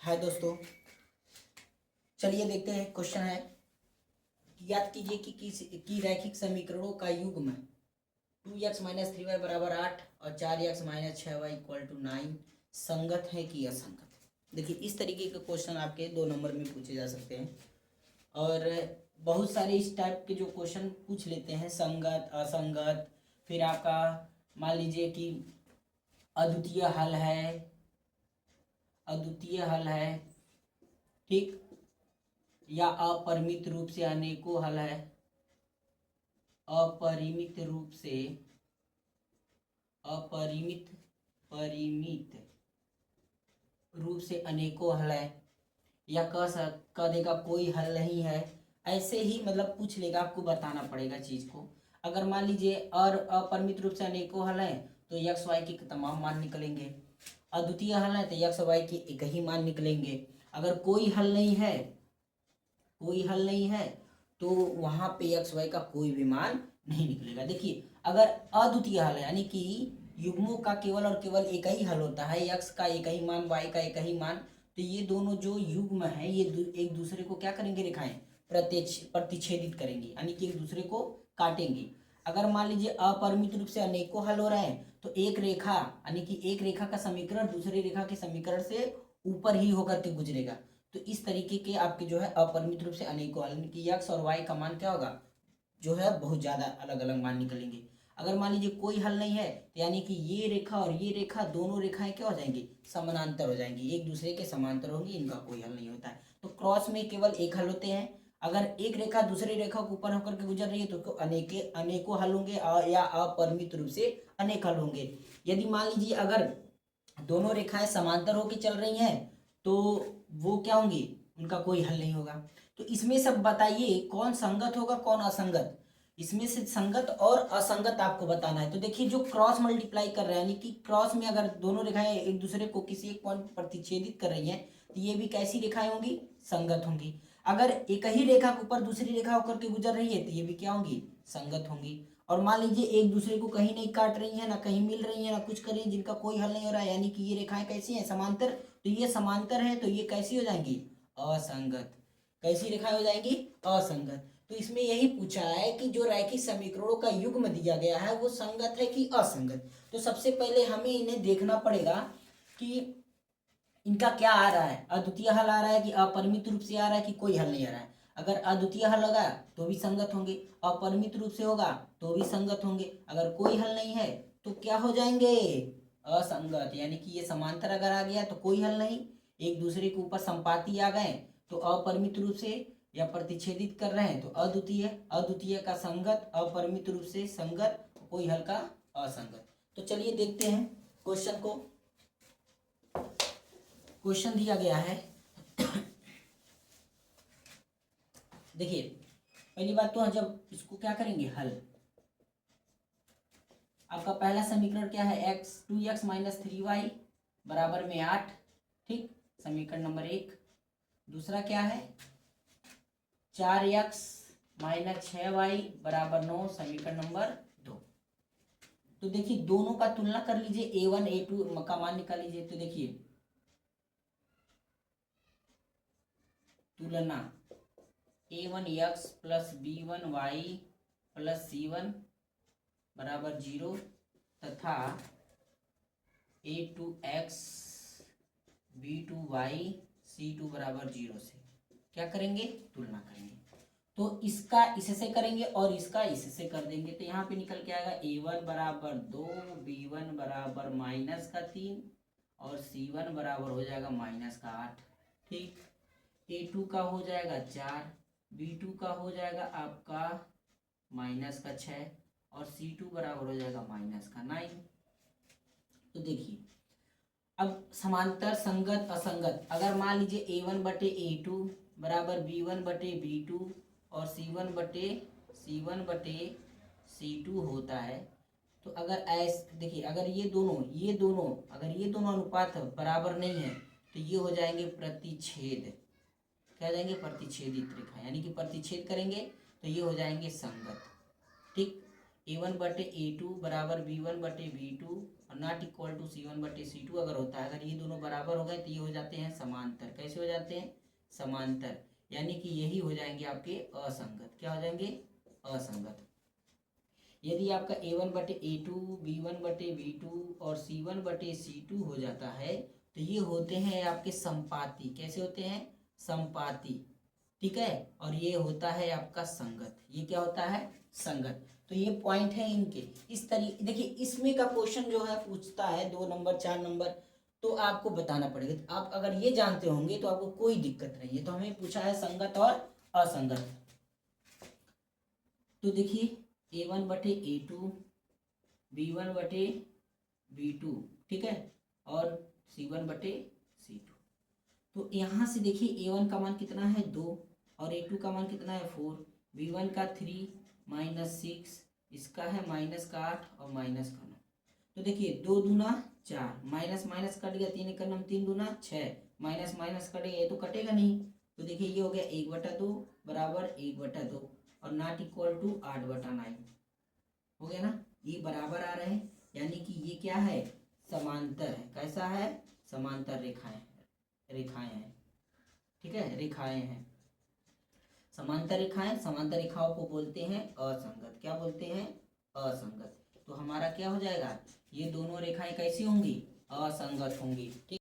हाय दोस्तों, चलिए देखते हैं। क्वेश्चन है कि याद कीजिए कि रैखिक समीकरणों का युग्म 2x माइनस 3y बराबर 8 और 4x minus 6y equal to 9 संगत है कि असंगत। देखिए, इस तरीके के क्वेश्चन आपके 2 नंबर में पूछे जा सकते हैं और बहुत सारे इस टाइप के जो क्वेश्चन पूछ लेते हैं, संगत असंगत। फिर आपका मान लीजिए कि अद्वितीय हल है, ठीक, या अपरिमित रूप से अनेकों हल है, अपरिमित रूप से अनेकों हल है, या कह देगा कोई हल नहीं है। ऐसे ही मतलब पूछ लेगा, आपको बताना पड़ेगा चीज को। अगर मान लीजिए और अपरिमित रूप से अनेकों हल है तो एक्स वाई के तमाम मान निकलेंगे। अद्वितीय हल है तो एक्स वाई के एक ही मान निकलेंगे। अगर कोई हल नहीं है तो वहां पे एक्स वाई का कोई भी मान नहीं निकलेगा। देखिए, अगर अद्वितीय हल है यानी कि युग्मों का केवल और केवल एक ही हल होता है, एक्स का एक ही मान, वाई का एक ही मान, तो ये दोनों जो युग्म है ये एक दूसरे को क्या करेंगे, रेखाएं प्रतिच्छेदित करेंगे, यानी कि एक दूसरे को काटेंगे। अगर मान लीजिए अपरिमित रूप से अनेकों हल हो रहे हैं तो एक रेखा यानी कि एक रेखा का समीकरण दूसरी रेखा के समीकरण से ऊपर ही होकर के गुजरेगा। तो इस तरीके के आपके जो है अपरिमित रूप से अनेकों हल, यानी कि एक्स और वाई का मान क्या होगा, जो है बहुत ज्यादा अलग अलग मान निकलेंगे। अगर मान लीजिए कोई हल नहीं है तो यानी कि ये रेखा और ये रेखा दोनों रेखाएं क्या हो जाएंगी, समानांतर हो जाएंगी, एक दूसरे के समांतर होंगी, इनका कोई हल नहीं होता है। तो क्रॉस में केवल एक हल होते हैं। अगर एक रेखा दूसरी रेखा के ऊपर होकर के गुजर रही है तो अनेकों हल होंगे या अपरिमित रूप से अनेक हल होंगे। यदि मान लीजिए अगर दोनों रेखाएं समांतर होकर चल रही हैं तो वो क्या होंगी, उनका कोई हल नहीं होगा। तो इसमें सब बताइए कौन संगत होगा कौन असंगत। इसमें से संगत और असंगत आपको बताना है। तो देखिए, जो क्रॉस मल्टीप्लाई कर रहे हैं यानी कि क्रॉस में अगर दोनों रेखाएं एक दूसरे को किसी एक पॉइंट पर प्रतिच्छेदित कर रही हैं तो ये भी कैसी रेखाएं होंगी, संगत होंगी। अगर एक ही रेखा के ऊपर दूसरी रेखा होकर के गुजर रही है तो ये भी क्या होंगी, संगत होंगी। और मान लीजिए एक दूसरे को कहीं नहीं काट रही है, ना कहीं मिल रही है, ना कुछ कर रही है, जिनका कोई हल नहीं हो रहा है, यानी कि ये रेखाएं कैसी हैं, समांतर। तो ये समांतर है तो ये कैसी हो जाएंगी, असंगत। कैसी रेखाएं हो जाएंगी, असंगत। तो इसमें यही पूछा है कि जो रैखिक समीकरणों का युग्म दिया गया है वो संगत है कि असंगत। तो सबसे पहले हमें इन्हें देखना पड़ेगा कि इनका क्या आ रहा है, अद्वितीय हल आ रहा है कि अपरिमित रूप से आ रहा है कि कोई हल नहीं आ रहा है। अगर अद्वितीय हल होगा तो भी संगत होंगे, अपरिमित रूप से होगा तो भी संगत होंगे। अगर कोई हल नहीं है तो क्या हो जाएंगे, असंगत। यानी कि ये समांतर अगर आ गया तो कोई हल नहीं, एक दूसरे के ऊपर संपाती आ गए तो अपरिमित रूप से या प्रतिच्छेदित कर रहे हैं तो अद्वितीय, अद्वितीय का संगत, अपरिमित रूप से संगत, कोई हल का असंगत। तो चलिए देखते हैं क्वेश्चन को। क्वेश्चन दिया गया है, देखिए पहली बात तो जब इसको क्या करेंगे, हल। आपका पहला समीकरण क्या है, एक्स 2x माइनस 3y बराबर में 8, ठीक, समीकरण नंबर 1। दूसरा क्या है, 4x माइनस 6y बराबर 9, समीकरण नंबर 2। तो देखिए दोनों का तुलना कर लीजिए, a1 a2 का मान निकाल लीजिए। तो देखिए तुलना a1x plus b1y plus c1 बराबर 0 तथा a2x b2y c2 बराबर 0 से क्या करेंगे, तुलना करेंगे। तो इसका इससे करेंगे और इसका इससे कर देंगे तो यहाँ पे निकल के आएगा a1 बराबर 2, b1 बराबर -3 और c1 बराबर हो जाएगा -8, ठीक। a2 का हो जाएगा 4, b2 का हो जाएगा आपका -6 और c2 बराबर हो जाएगा -9। तो देखिए अब समांतर, संगत, असंगत। अगर मान लीजिए a1 बटे a2 बराबर b1 बटे b2 और c1 बटे c2 होता है तो अगर ऐसे देखिए, अगर ये दोनों अनुपात बराबर नहीं है तो ये हो जाएंगे प्रतिच्छेद। क्या हो जाएंगे, प्रतिच्छेदित रेखा, यानी कि प्रतिच्छेद करेंगे तो ये हो जाएंगे संगत, ठीक। a1 बटे a2 बराबर b1 बटे b2 और नॉट इक्वल टू C1/C2 अगर होता है, अगर ये दोनों बराबर हो गए तो ये हो जाते हैं समांतर। कैसे हो जाते हैं? समांतर, यानी कि यही हो जाएंगे आपके असंगत। क्या हो जाएंगे? असंगत। यदि आपका A1/A2, B1/B2 और C1/C2 हो जाता है तो ये होते हैं आपके संपाती। कैसे होते हैं? संपाती। ठीक है, और ये होता है आपका संगत। ये क्या होता है? संगत। तो ये पॉइंट है इनके। इस तरीके देखिए, इसमें का क्वेश्चन जो है पूछता है 2 नंबर 4 नंबर, तो आपको बताना पड़ेगा। आप अगर ये जानते होंगे तो आपको कोई दिक्कत नहीं है। तो हमें पूछा है संगत और असंगत। तो देखिए A1/A2, B1/B2, ठीक है, और C1/C2। तो यहाँ से देखिए A1 का मान कितना है 2 और A2 का मान कितना है 4, B1 का 3 -6, इसका है -8 और -9। तो देखिए 2 दूना 4, माइनस माइनस कट गया, 3 एकम 3 दूना 6, माइनस माइनस कटेगा, ये तो कटेगा नहीं। तो देखिए ये हो गया 1/2 बराबर 1/2 और नॉट इक्वल टू 8/9 हो गया ना। ये बराबर आ रहे हैं, यानी कि ये क्या है? समांतर है। कैसा है? समांतर रेखाएं हैं। ठीक है, रेखाएं हैं, समांतर रेखाएं। समांतर रेखाओं को बोलते हैं असंगत। क्या बोलते हैं? असंगत। तो हमारा क्या हो जाएगा? ये दोनों रेखाएं कैसी होंगी? असंगत होंगी। ठीक।